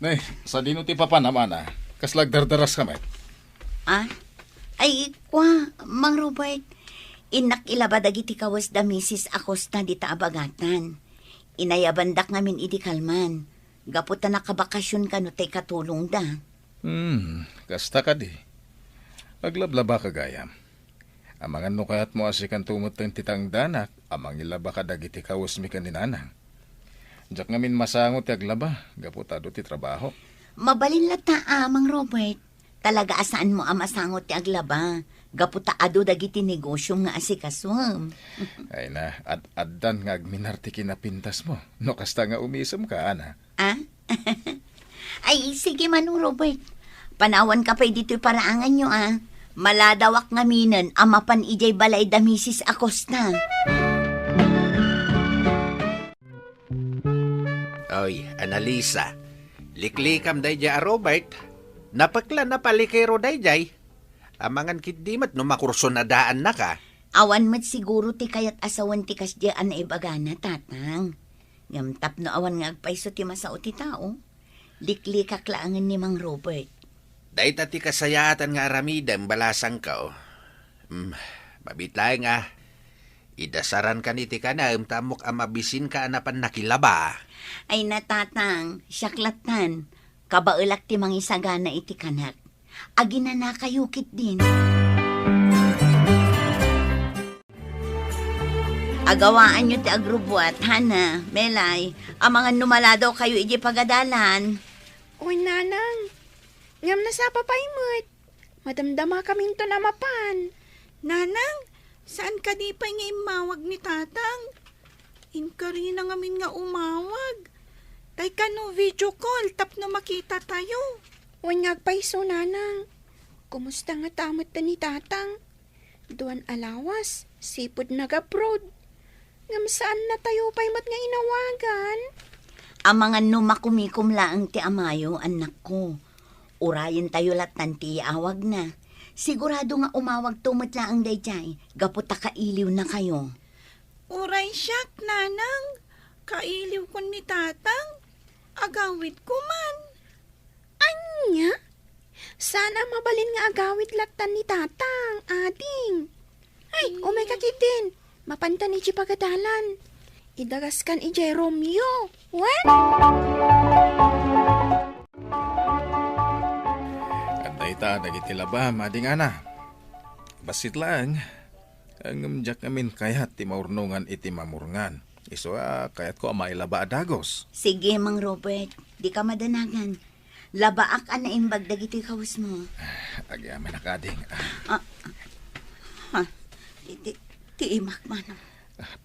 Nay, sa dino ti papa naman kaslag dardaras kami. Ah? Ay, kwa, Mang Robert. Inak ilaba dagiti kawas da Mrs. Acosta di taabagatan. Inayabandak ngamin iti kalman. Gaputa nakabakasyon ka no tay katulong da. Kasta ka di. Aglablaba ka gayam. Amangan no kayat mo asikan tumot ng titang danak, amang ilaba ka dagiti kawas mi kaninanang. Diyak ngamin masangot ti aglaba, gaputado ti trabaho. Mabalin lata, Mang Robert. Talaga asaan mo amasangot ti aglaba. Gaputaado dagiti negosyo nga asikaswam. Ay na, addan nga agminarti kinapintas mo. No kasta nga umisam ka, ana. Ah? Ay, sige Manong Robert. Panawan ka pa dito'y paraangan nyo, Maladawak nga minan, amapan ijay balay da Mrs. Acosta. Oy, Analisa. Liklikam day ja Robert. Napakla na palikero day jay. Amangan kitdimat no makurso na daan na ka. Awan mat siguro ti kayat asawan ti kasdyaan na ibagana, tatang. Ngamtap no awan nga agpaiso ti masao ti tao. Liklikak laangan ni Mang Robert. Day ti kasayatan nga aramidem balasang ka. Mabitay nga. Idasaran ka ni ti ka na tamok amabisin ka anapan nakilaba. Ay natatang, syaklatan. Kabaulak ti mangisagana iti kanak. Agina na kayukit din. Agawaan nyo ti agrubuat, Hana, Melay. Ang mga numalado kayo iji pagadalan. Uy, nanang. Ngam na sa papaymot. Madamdama kaming to na mapan. Nanang, saan ka di pa nga imawag ni tatang? Inkari na ngamin nga umawag. Tay ka no video call, tap no makita tayo. Uy, ngagpaiso, nanang. Kumusta nga tamot ta ni tatang? Duan alawas, sipod nag-abroad. Ngam saan na tayo pa'y mat nga inawagan? Ang mga numakumikum laang ti amayo, anak ko. Urayin tayo latan ti awag na. Sigurado nga umawag tumot laang dayjay. Gaputa kailiw na kayo. Uray siyak, nanang. Kailiw ko ni tatang. Agawit ko man. Anya? Sana mabalin nga agawit latan ni tatang, ading. Ay, umay kakitin. Mapanta ni G pagadalan. Idagas kan ijay Romeo. When? Anday ta, dagiti laba, mading ana. Basit lang. Ang umjak namin kayat ti maurnungan iti mamurngan. Iso kayat ko mailaba adagos. Sige, Mang Robert. Di ka madanagan. Labaak na imbag dagiti kawas mo. Agyaman na kading. Ti imak man.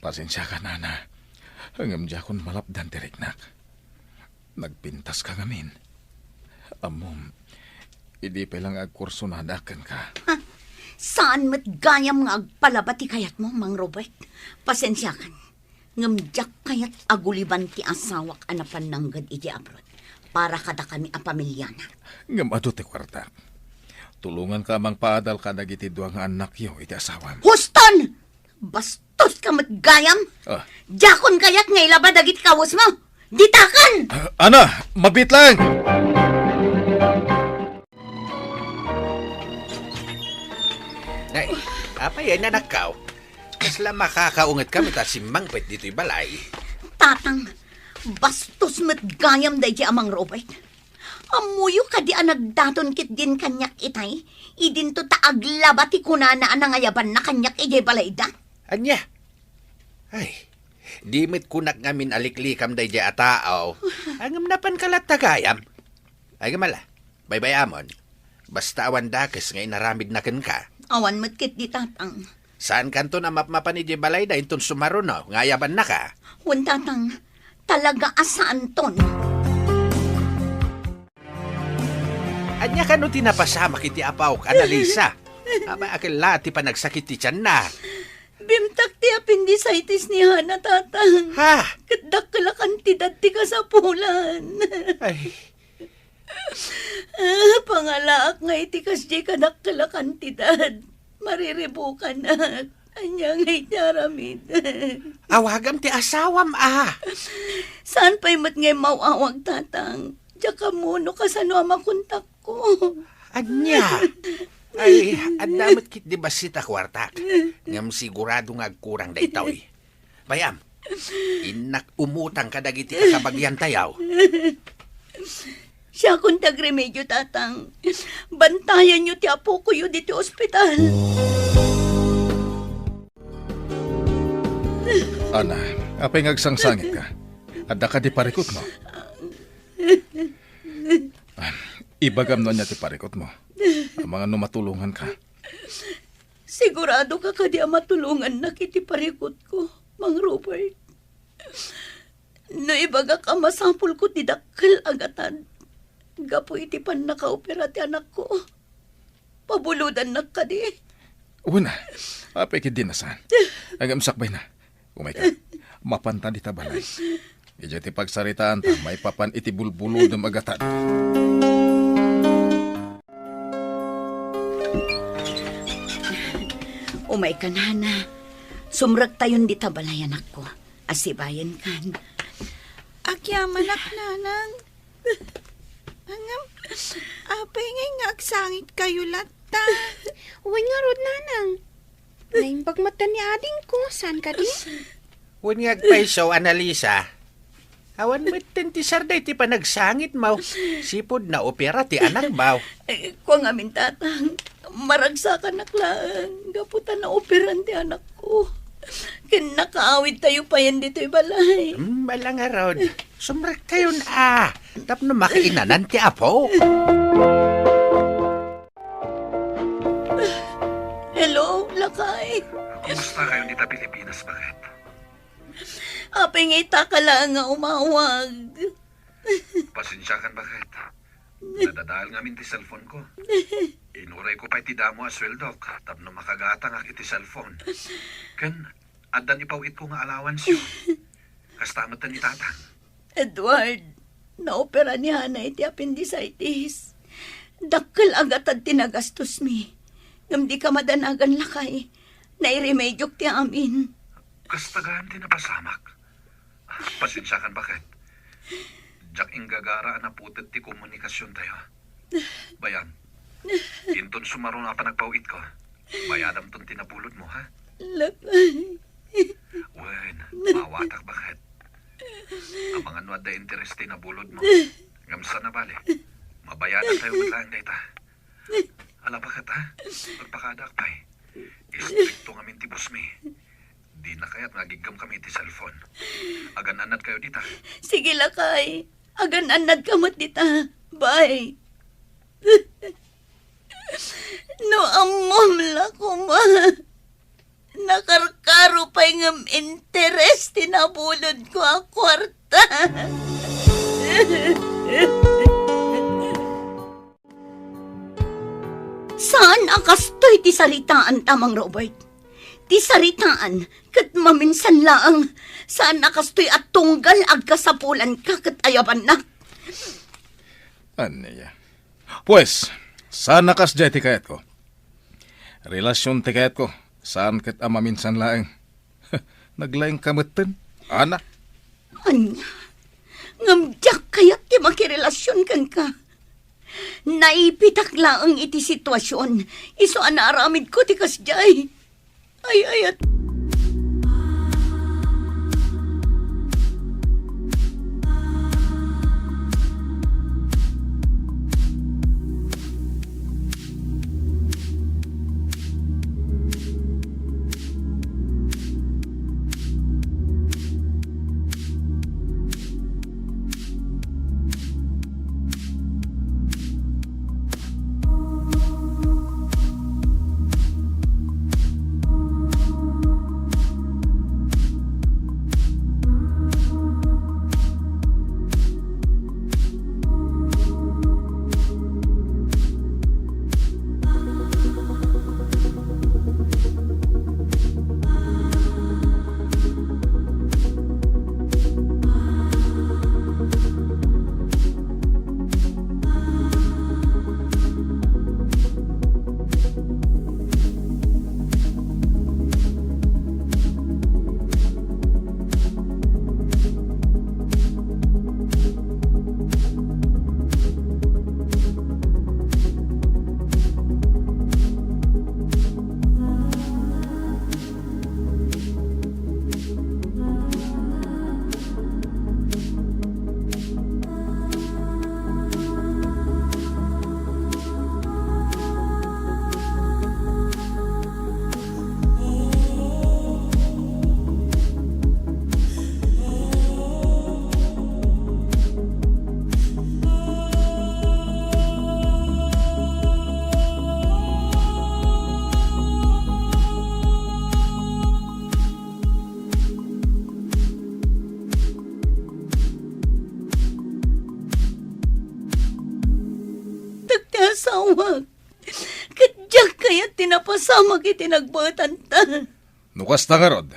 Pasensya ka, nana. Hangam jakon malapdan tiriknak. Nagpintas ka ngamin. Amom, hindi pa lang agkurso na dakan ka. Saan mat gayam nga agpalabati kayat mo, Mang Robert? Pasensya kan. Ngamjak kayat aguliban ti asawak anapan nanggad iti abroad. Para kada kami a pamilyana. Ngam ado ti kwarta. Tulungan ka mang paadal ka nagiti duwang anak yo iti asawam. Huston! Bastos ka matgayam! Jakon kayat nga ilaba dagit kawas mo! Ditakan! Ana! Mabit lang! Ay, apa yan na nakaw? Kasla makakaungat kami ta si Mangpet dito'y balay. Tatang, bastos met gayam day amang Robert. Amuyo ka di nagdaton kit din kanyak itay. Idin to taaglabati kunana anangayaban na kanyak ijay balayda. Anya? Ay, dimit kunak ngamin aliklikam day jay ataaw. Angam napan kalat tagayam. Ay gamala, baybay amon. Basta awan dakes ngay naramid na ka. Awan met kit di tatang. Saan kanto na mapmapan ni jay balay da inton sumaruno, ngayaban na ka? Wan tatang, talaga asaan ton. Anya ka no tinapasama kiti apaw ka, Annalisa. Aba akala ti panagsakit ti tiyan na. Bimtak ti appendicitis ni Hana, tatang. Ha? Kadakala kantidad ti kasapulan. Ay, Pangalaak nga iti kasdi kadakala kantidad. Mariribukan na. Anya nga iti aramid. awagam ti asawam Saan pa'y mat ngay mawawag, tatang? Diya ka muno kasano makuntak ko. Anya? Ay, andamat kit di basita kwartak. Ngam sigurado nga kurang da itaw eh. Bayam, inak umutang kadagiti kakabagyan tayaw. Siya kung tagremedyo, tatang. Bantayan niyo ti apo ko yun dito ospital. Ana, apay ngagsangsangit ka. Adda ka di parikot mo. Ibagam no niya ti parikot mo. Ang mga numatulungan ka. Sigurado ka kadi matulungan na kiti parikot ko, Mang Robert. No ibaga ka masampul ko ti dakkel agatan. Gapo iti pan nakaopera ti anak ko. Pabuludan na kadi. Una, apay kid dinasan. Agam sakbay na. Umay ka, mapanta di tabalay. Ija ti pagsaritaan ta, may papan iti bulbulo ng agatan. Umay ka na. Sumrag tayon di tabalay anak ko. Asibayan kan. Akyaman ak nanang. Angam, apay ngay nga agsangit kayo lata. Uy nga rod, nanang. Naimbag mata ni ading ko. Saan ka di? Huwag nga paiso, Annalisa. Awan mo ti sarday ti panagsangit mo. Sipod na opera ti anak baw. Kung amin tatang, maragsakan naklaan. Gaputan na operan ti anak ko. Kinakaawid tayo pa yan dito'y balay. Balang arod. Sumrag kayo na. Tapno makiinanan ti apo. Hello, Lakay. Kumusta kayo dita Pilipinas, bakit? Apay ngay takala nga umawag. Pasensya kan bakit? Nadadahal nga min ti cellphone ko. Inuray ko pa iti damo a sweldo. Tapno makagata nga iti cellphone. Kan, adan ipawit ko nga allowance yun. Kastamat na ni tatang. Edward, naopera ni Hana iti appendicitis. Dakkel agad tinagastos mi. Ngam di ka madanagan, Lakay. Nairemedyo ti amin. Kastagahan din na pasamak. Pasensya kan bakit? Jak inggagara na putet ti komunikasyon tayo. Bayan, inton sumaro na pa nagpawit ko. Bayadam ton tinapulot mo, ha? Lakay. Wen, mawatak bakit? Ang mga nuad da interest na bulod mo. Ngamsa na bali. Mabayadan tayo maglaang data. Alam bakit, ha? Magpakadak pa eh. Istrikto nga min ti busmi. Di na kaya't nagigam kami ti cellphone. Agan-anad kayo dita. Sige, Lakay. Agan-anad kamot dita. Bye. No, amom la ko, ma. Nakarkaro pa ng interest. Tinabulod ko ang kwarta. Saan ang kastoy ti saritaan, Tamang Robert? Ti saritaan, kat maminsan laang, saan nakastoy at tunggal agkasapulan ka kat ayaban na? Aniya. Pues, saan nakas jay ti kayat ko? Relasyon ti kayat ko, saan kat amaminsan laang? Naglaing kamatan, ana? Anya, ngamdyak kayat ti makirelasyon kan ka. Naipitak laang iti sitwasyon, iso anaramid ko ti kasjay. Ay, ayat. asawa. Kadyak kaya tinapasama kiti nagbatan ta. Nukas na karod,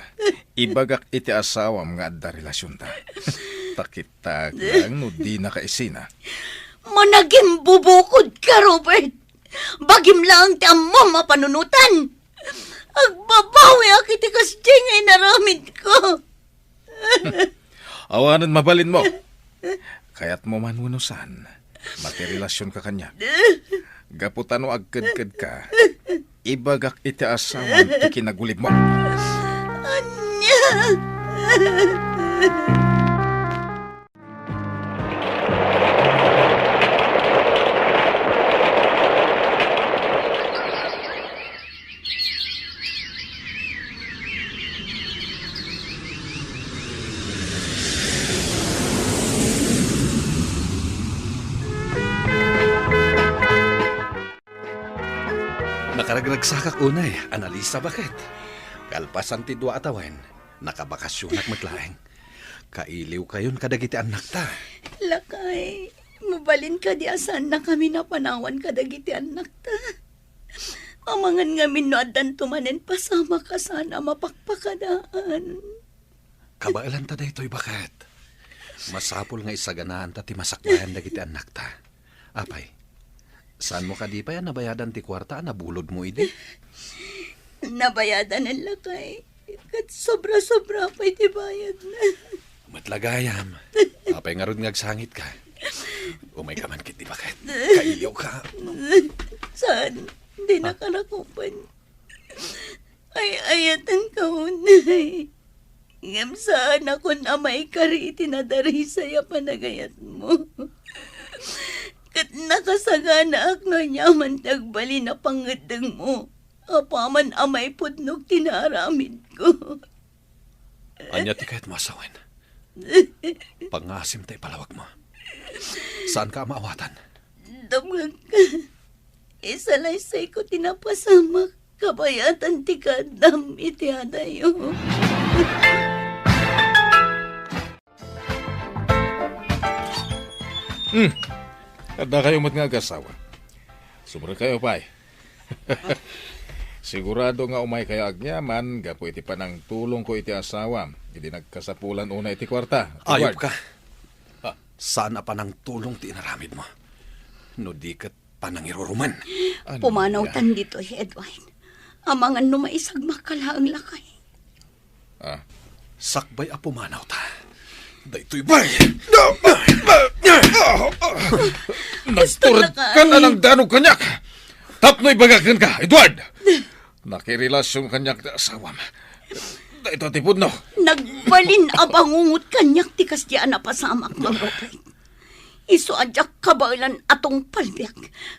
ibagak iti asawam nga adda relasyon ta. Takita lang no di nakaisina. Managing bubukod ka, Robert. Bagim lang ti ammo mapanunutan. Agbabawi akiti kasdi nga inaramid ko. Awanan mabalin mo. Kaya't mo manunusan. Matirelasyon ka kanya. Gaputan o agkad-kad ka. Ibagak iti asawam ti kinagulib mo. Anya! Nakaragragsakak unay, analisa bakit? Kalpasan ti dua atawen, nakabakasyon at maglaeng. Kailiw kayon kadagiti anak ta. Lakay, mabalin ka di asan na kami napanawan kadagiti anak ta. Amangan nga minuadan tumanen pasama ka sana mapakpakadaan. Kabailan ta daytoy bakit? Masapol nga isaganaan ta ti masakbayan dagiti anak ta. Apay, saan mo ka di pa yan nabayadan ti kwarta na bulod mo idi? Nabayadan ang lakay. Kat sobra-sobra pa iti bayad na. Matlagayam. Apay nga ron ngagsangit ka. Umay ka man kiti bakit? Kailiw ka. Saan? Di nakarakupan. Ay ayatan ka unay. Ngam saan ako na may kari itinadari sa'yo panagayat mo. Kat nakasagana ak na nyaman tagbali na pangadang mo. Apaman amay pudnog tinaramid ko. Anya ti kahit masawin. Pangasim tayo palawag mo. Saan ka maawatan? Damag ka. Isalaysay ko tinapasama. Kabayatan ti kadam iti adayo. Kada kayo mat nga agasawa. Sobra kayo pa'y. Sigurado nga umay kayo agyaman, gapo iti panang tulong ko iti asawa. Hindi nagkasapulan una iti kwarta. Ayop ka. Saan na pa ng tulong ti inaramid mo? No di kat panangiruruman. Pumanawtan dito, Edwin. Amangan numaisag makalaang lakay. Sakbay a pumanaw ta. Daytoy bay! Nagturad ka na ng danog kanyak! Tapno'y bagakan ka, Edward! Nakirelasyon kanyak na asawam. Ito tipod no. Nagbalin abangungot kanyak tikas di anapasamak magropay. Iso adyak kabailan atong palbiyak.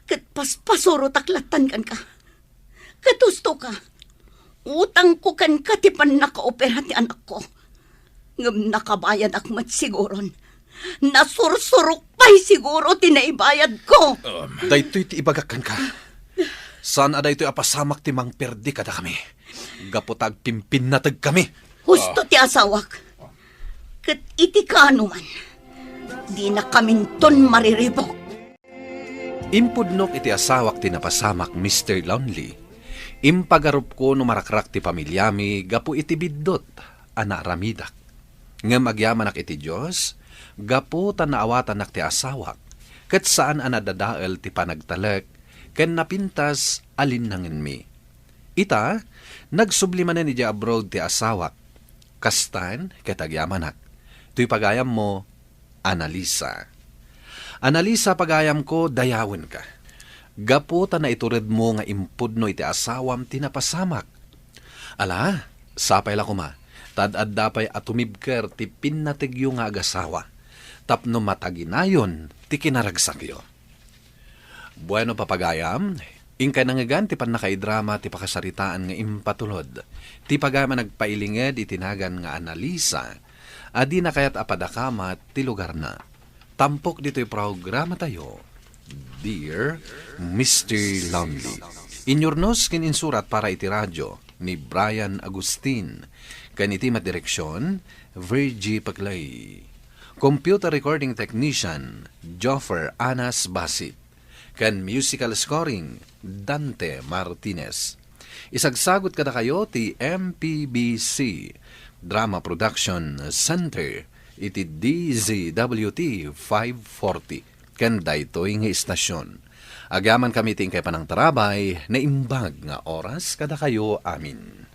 Kat paspasuro taklatan kan ka. Katusto ka. Utang ko kan katipan nakaopera ti anak ko. Ngam nakabayad akmat siguron. Nasursurok pa'y siguro tinaibayad ko. Daytoy ti ibagakan ka. Saan aday ito'y apasamak ti mang perdi kada kami. Gapotag pimpin natag kami. Husto ti asawak. Kat iti ka anuman. Di na kaminton mariribok. Impudnok iti asawak ti napasamak Mr. Lonely. Impagarup ko no marakrak ti pamilyami gapu iti biddot, ana ramidak. Ngem agyamanak iti Diyos, gapu tanaawatanak ti asawak, ket saan anadadael ti panagtalek, ken napintas alinnangin mi. Ita, nagsublimanen ni abroad ti asawak, kastan ket agyamanak. Tuy pagayam mo, Analisa. Analisa pagayam ko, dayawin ka. Gapu ta na itured mo nga impudno iti asawam tinapasamak. Ala, sapay la kuma, tad-ad dapay atumibker ti pinnatigyo nga agasawa, tapno mataginayon ti kinaragsakyo. Bueno papagayam, ingkay nangagan ti panakaidrama ti pakasaritaan nga impatulod, ti pagayam nagpailinged itinagan nga Analisa, adi na kayat apadakamat ti lugar na. Tampok dito'y programa tayo, Dear Mr. Lonely. Inyornos kin insurat para iti radyo ni Brian Agustin. Kaniti madireksyon, Virgie Paglay. Computer recording technician, Joffer Anas Basit. Ken musical scoring, Dante Martinez. Isagsagot kada kayo ti MPBC Drama Production Center iti DZWT 540 ken daytoy nga istasyon. Agaman kami ting kay panang tarabay na imbag nga oras kada kayo amin.